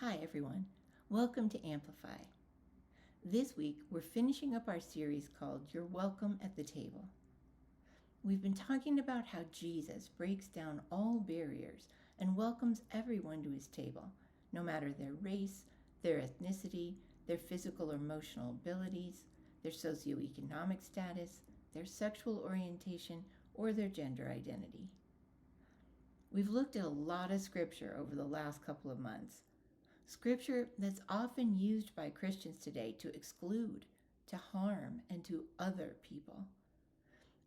Hi everyone, welcome to Amplify. This week we're finishing up our series called You're Welcome at the Table. We've been talking about how Jesus breaks down all barriers and welcomes everyone to his table, no matter their race, their ethnicity, their physical or emotional abilities, their socioeconomic status, their sexual orientation, or their gender identity. We've looked at a lot of scripture over the last couple of months. Scripture that's often used by Christians today to exclude, to harm, and to other people.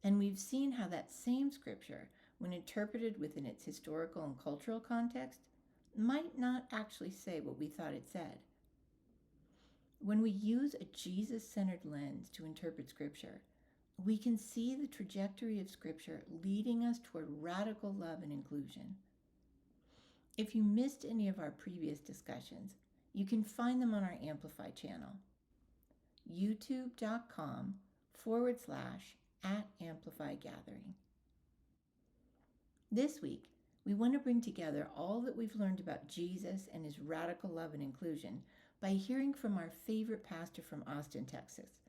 And we've seen how that same scripture, when interpreted within its historical and cultural context, might not actually say what we thought it said. When we use a Jesus-centered lens to interpret scripture, we can see the trajectory of scripture leading us toward radical love and inclusion. If you missed any of our previous discussions, you can find them on our Amplify channel, youtube.com/@AmplifyGathering. This week, we want to bring together all that we've learned about Jesus and his radical love and inclusion by hearing from our favorite pastor from Austin, Texas,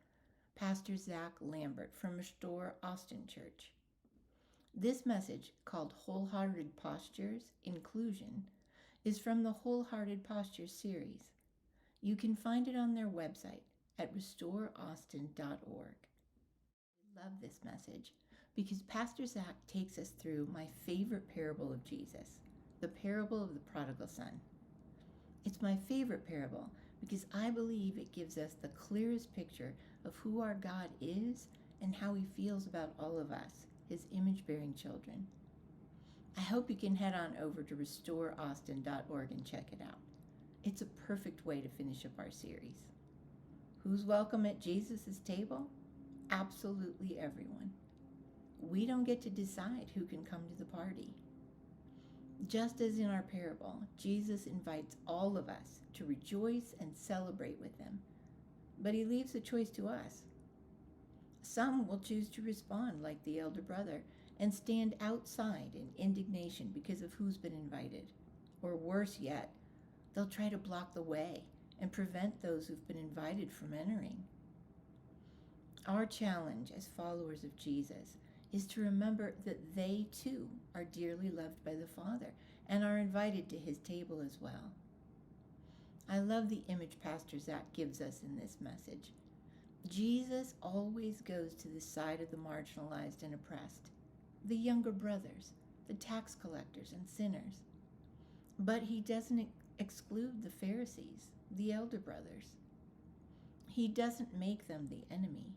Pastor Zach Lambert from Restore Austin Church. This message, called Wholehearted Postures, Inclusion, is from the Wholehearted Postures series. You can find it on their website at restoreaustin.org. I love this message because Pastor Zach takes us through my favorite parable of Jesus, the parable of the prodigal son. It's my favorite parable because I believe it gives us the clearest picture of who our God is and how he feels about all of us, his image-bearing children. I hope you can head on over to restoreaustin.org and check it out. It's a perfect way to finish up our series. Who's welcome at Jesus' table? Absolutely everyone. We don't get to decide who can come to the party. Just as in our parable, Jesus invites all of us to rejoice and celebrate with him, but he leaves the choice to us. Some will choose to respond like the elder brother and stand outside in indignation because of who's been invited. Or worse yet, they'll try to block the way and prevent those who've been invited from entering. Our challenge as followers of Jesus is to remember that they too are dearly loved by the Father and are invited to his table as well. I love the image Pastor Zach gives us in this message. Jesus always goes to the side of the marginalized and oppressed, the younger brothers, the tax collectors and sinners. But he doesn't exclude the Pharisees, the elder brothers. He doesn't make them the enemy.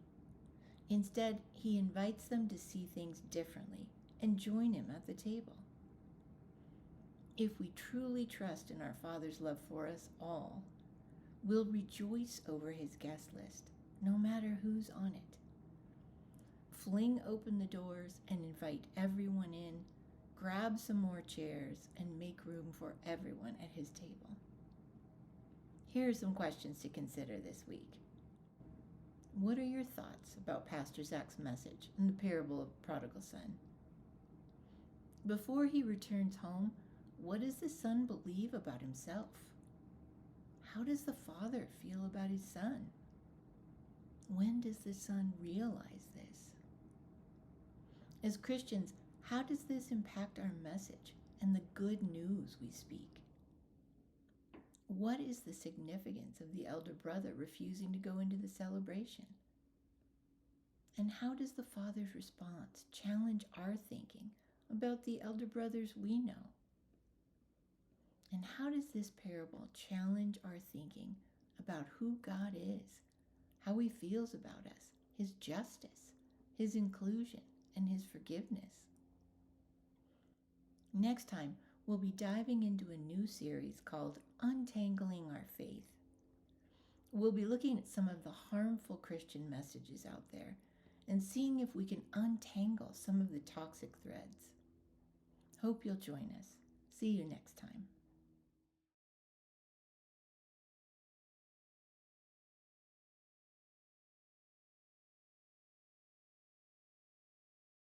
Instead, he invites them to see things differently and join him at the table. If we truly trust in our Father's love for us all, we'll rejoice over his guest list, no matter who's on it. Fling open the doors and invite everyone in, grab some more chairs, and make room for everyone at his table. Here are some questions to consider this week. What are your thoughts about Pastor Zach's message in the parable of the prodigal son? Before he returns home, what does the son believe about himself? How does the father feel about his son? When does the son realize this? As Christians, how does this impact our message and the good news we speak? What is the significance of the elder brother refusing to go into the celebration? And how does the father's response challenge our thinking about the elder brothers we know? And how does this parable challenge our thinking about who God is, how he feels about us, his justice, his inclusion, and his forgiveness? Next time, we'll be diving into a new series called Untangling Our Faith. We'll be looking at some of the harmful Christian messages out there and seeing if we can untangle some of the toxic threads. Hope you'll join us. See you next time.